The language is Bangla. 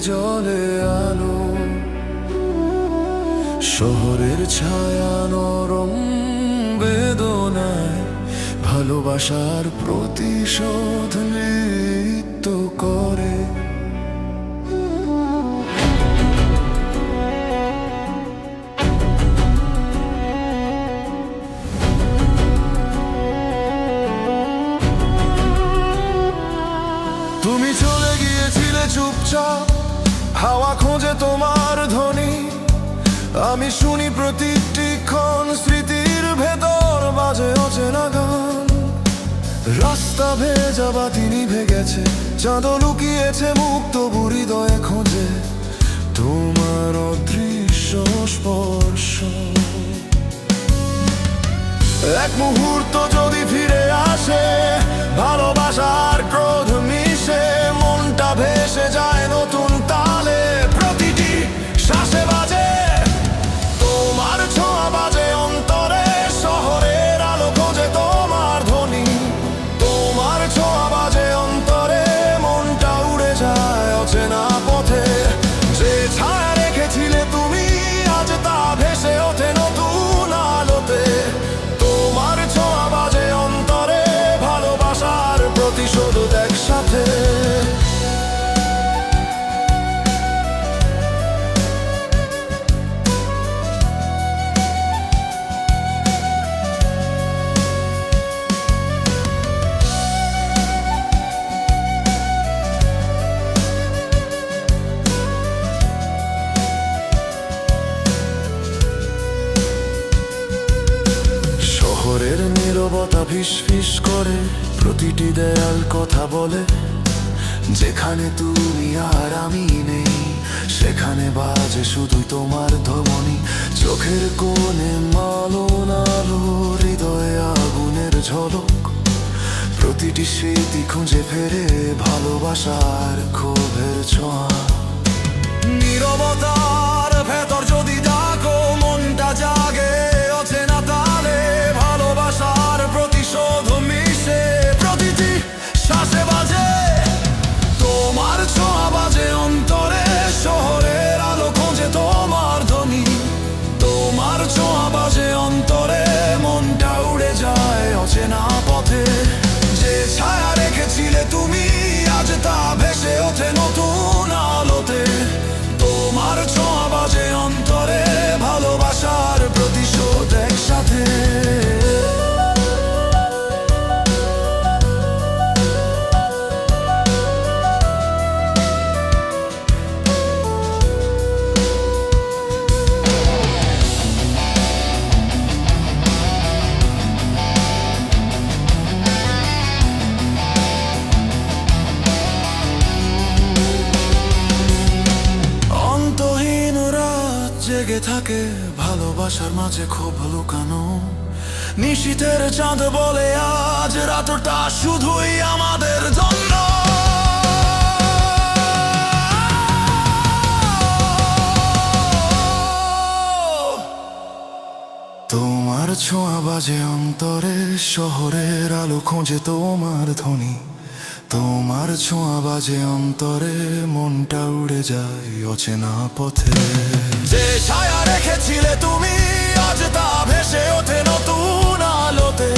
জলে আলো, শহরের ছায়া নরম বেদনায় ভালোবাসার প্রতিশোধ নৃত্য করে। তুমি চলে গিয়েছিলে চুপচাপ, হাওয়া খোঁজে তোমার ধ্বনি। আমি শুনি প্রতিটি ক্ষণ, স্মৃতির ভেতর বাজে অচেনা গান। রাস্তা ভেজা বাতি নিভে গেছে, চাঁদ লুকিয়েছে মুক্ত হৃদয়ে খোঁজে তোমার অদৃশ্য স্পর্শ। এক মুহূর্ত যদি ফিরে আসে, ভালোবাসার ক্রোধ মিশে মনটা ভেসে যায় নতুন তালে। প্রতিটি শ্বাসে বাজে তোমার ছোঁয়া, বাজে অন্তরে, শহরের আলো খোঁজে তোমার ধ্বনি। তোমার ছোঁয়া বাজে অন্তরে, মনটা উড়ে যায় অচেনা পথে। যে ছায়া রেখেছিলে তুমি, আজ তা ভেসে ওঠে নতুন আলোতে। তোমার ছোঁয়া বাজে অন্তরে, ভালোবাসার প্রতিশোধ একসাথে। শহরের নীরবতা ফিসফিস করে, প্রতিটি দেয়াল কথা বলে। যেখানে তুমি আর আমি নেই, সেখানে বাজে শুধু তোমার ধ্বনি। চোখের কোণে মালন আলো, হৃদয়ে আগুনের ঝলক। প্রতিটি স্মৃতি খুঁজে ফেরে ভালোবাসার ক্ষোভের ছোঁয়া। নীরবতার ভেতর যদি ডাকো, মনটা জাগে অচেনা তালে। ভালোবাসার প্রতিশোধ মিশে প্রতিটি শ্বাসে বাজে তোমার ছোঁয়া, বাজে অন্তরে, শহরের আলো খোঁজে তোমার ধ্বনি। তোমার ছোঁয়া বাজে অন্তরে, মনটা উড়ে যায় অচেনা পথে। যে ছায়া রেখেছিলে তুমি, আজ তা ভেসে ওঠে নতুন আলোতে। তোমার ছোঁয়া বাজে অন্তরে, ভালোবাসার প্রতিশোধ একসাথে। জেগে থাকে ভালোবাসার মাঝে ক্ষোভ লুকানো। নিশীথের চাঁদ বলে আজ রাতটা শুধুই আমাদের জন্য। তোমার ছোঁয়া বাজে অন্তরে, শহরের আলো খোঁজে তোমার ধ্বনি। তোমার ছোঁয়া বাজে অন্তরে, মনটা উড়ে যায় অচেনা পথে। যে ছায়া রেখেছিলে তুমি, আজ তা ভেসে ওঠে নতুন আলোতে।